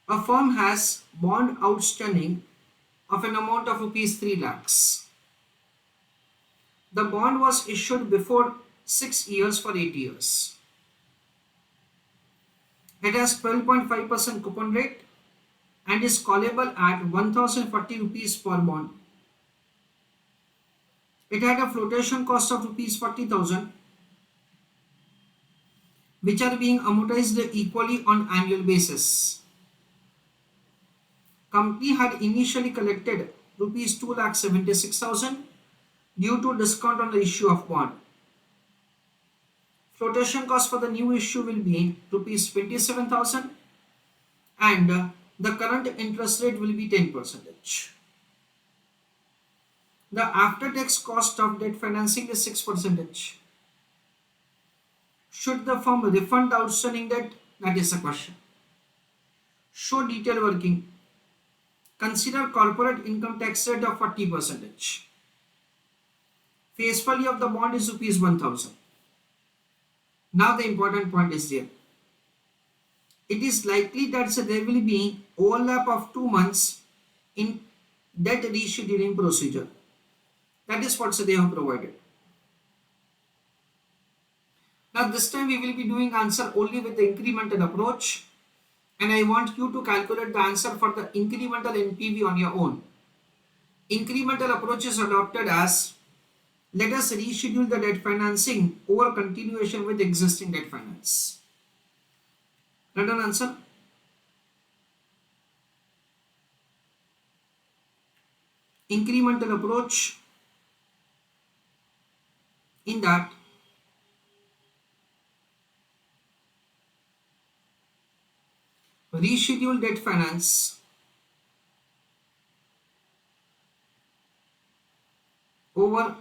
A firm has bond outstanding of an amount of rupees 3 lakhs. The bond was issued before 6 years for 8 years. It has 12.5% coupon rate and is callable at 1040 rupees per bond. It had a flotation cost of rupees 40,000, which are being amortized equally on annual basis. Company had initially collected rupees 2,76,000 due to discount on the issue of bond. Flotation cost for the new issue will be rupees 27,000 and the current interest rate will be 10%. The after tax cost of debt financing is 6%. Should the firm refund the outstanding debt? That is the question. Show detailed working. Consider corporate income tax rate of 40%. Face value of the bond is rupees 1000. Now the important point is there. It is likely that there will be overlap of 2 months in debt rescheduling procedure. That is what they have provided. Now this time we will be doing answer only with the incremental approach, and I want you to calculate the answer for the incremental NPV on your own. Incremental approach is adopted as, let us reschedule the debt financing over continuation with existing debt finance. Right on answer? Incremental approach, in that reschedule debt finance over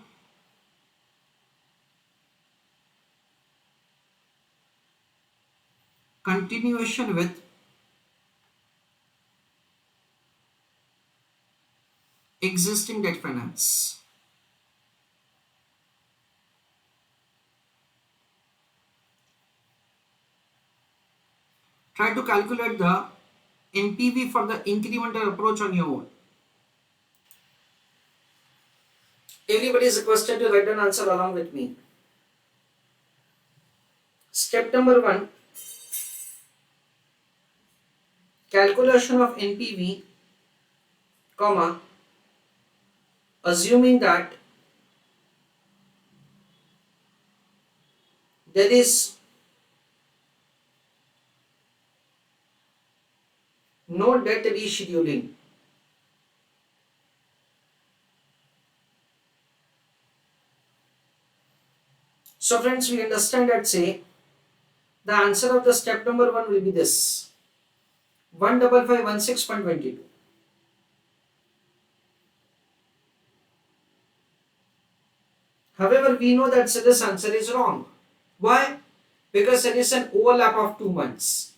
continuation with existing debt finance. Try to calculate the NPV for the incremental approach on your own. Everybody is requested to write an answer along with me. Step number 1, calculation of NPV, comma, assuming that there is no debt rescheduling. So friends, we understand that say the answer of the step number 1 will be this, 15516.22. However, we know that this answer is wrong. Why? Because it is an overlap of 2 months.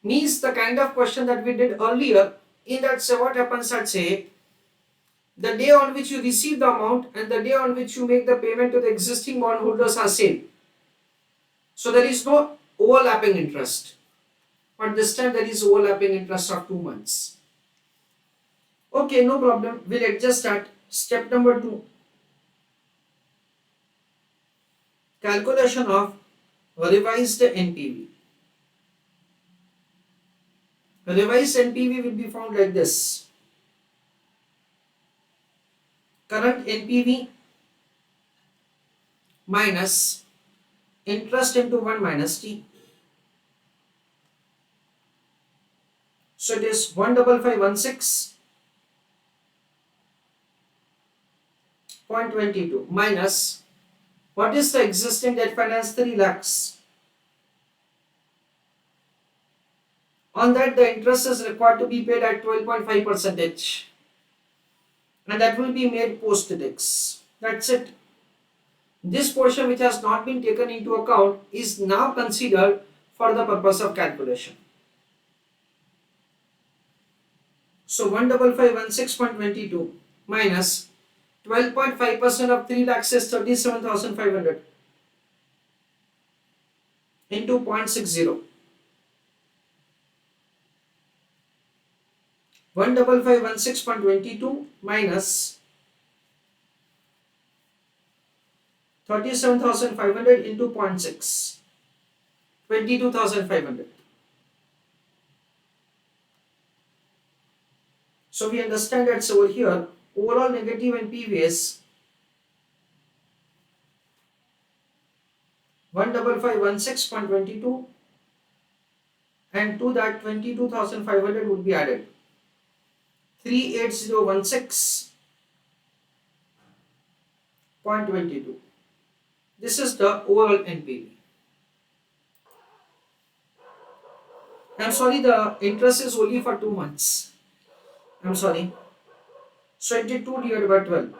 Means the kind of question that we did earlier, in that say what happens at say the day on which you receive the amount and the day on which you make the payment to the existing bondholders are same. So there is no overlapping interest. But this time there is overlapping interest of 2 months. Okay, no problem. We'll adjust that. Step number 2. Calculation of revised NPV. Revised NPV will be found like this. Current NPV minus interest into 1 minus T. So it is 15516.22 minus what is the existing debt finance, 3 lakhs. On that the interest is required to be paid at 12.5%, and that will be made post tax. That's it. This portion which has not been taken into account is now considered for the purpose of calculation. So 15516.22 minus 12.5% of 3 lakhs is 37,500 into 0.60. 15516.22 minus 37,500 into 0.6, 22,500. So we understand that over here overall negative NPV is 15516.22, and to that 22,500 would be added, 38016.22. This is the overall NPV. I'm sorry, the interest is only for 2 months. I'm sorry. So it did 2 divided by 12,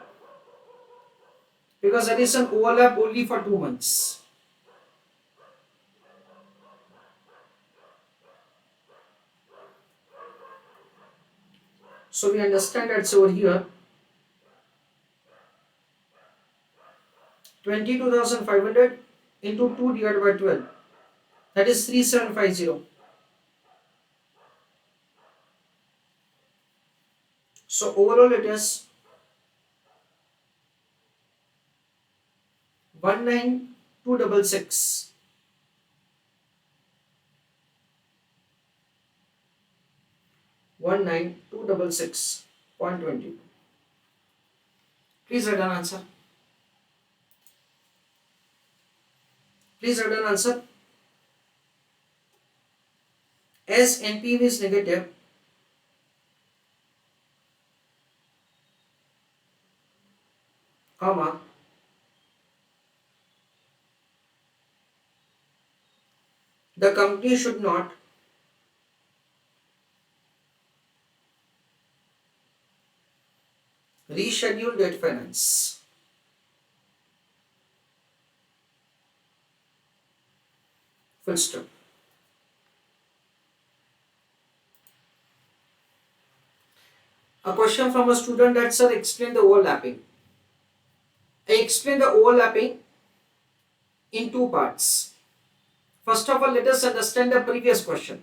because there is an overlap only for 2 months. So we understand that's over here 22,500 into 2 divided by 12, that is 3750. So overall it is 19266. 19266.22. Please write an answer. Please write an answer. As NPV is negative, comma, the company should not reschedule debt finance. Full stop. A question from a student that, sir, explain the overlapping. I explained the overlapping in 2 parts. First of all, let us understand the previous question.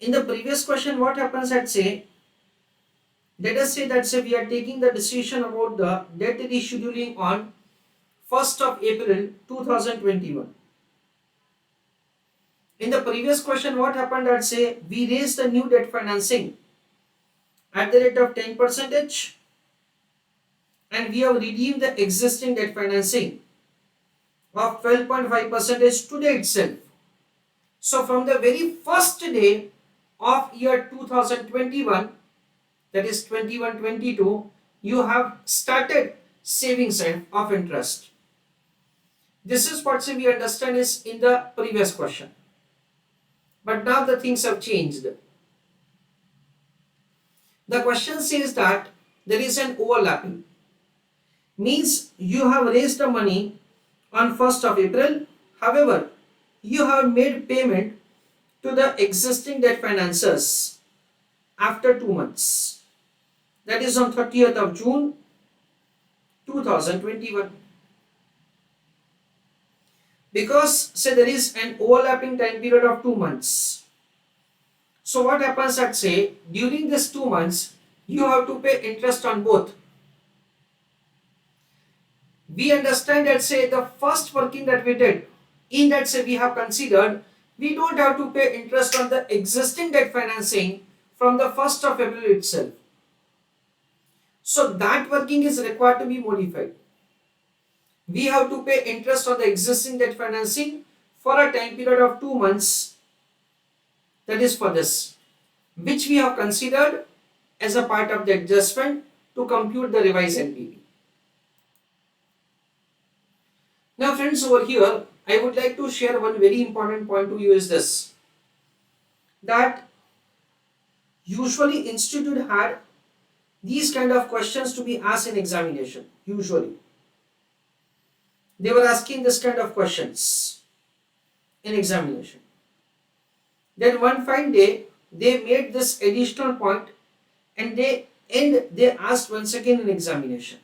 In the previous question, what happens at say, let us say that we are taking the decision about the debt rescheduling on 1st of April 2021. In the previous question, what happened at say, we raised the new debt financing at the rate of 10%, and we have redeemed the existing debt financing of 12.5% today itself. So from the very first day of year 2021, that is 21-22, you have started saving side of interest. This is what we understand is in the previous question. But now the things have changed. The question says that there is an overlapping. Means you have raised the money on 1st of April. However, you have made payment to the existing debt financiers after 2 months. That is on 30th of June 2021. Because say there is an overlapping time period of 2 months. So what happens at say, during this 2 months, you have to pay interest on both. We understand that say the first working that we did, in that say we have considered, we don't have to pay interest on the existing debt financing from the 1st of April itself. So that working is required to be modified. We have to pay interest on the existing debt financing for a time period of 2 months. That is for this, which we have considered as a part of the adjustment to compute the revised NPV. Now friends, over here I would like to share one very important point to you is this, that usually institute had these kind of questions to be asked in examination. Usually they were asking this kind of questions in examination. Then one fine day they made this additional point and they asked once again in examination.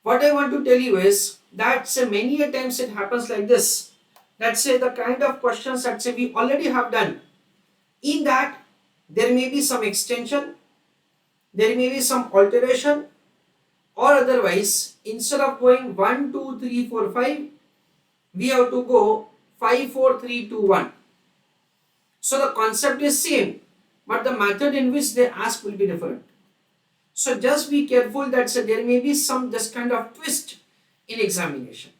What I want to tell you is that say many a times it happens like this, that say the kind of questions that say we already have done In that there may be some extension, there may be some alteration, or otherwise instead of going 1 2 3 4 5 we have to go 5 4 3 2 1. So the concept is same, but the method in which they ask will be different. So just be careful that there may be some just kind of twist in examination.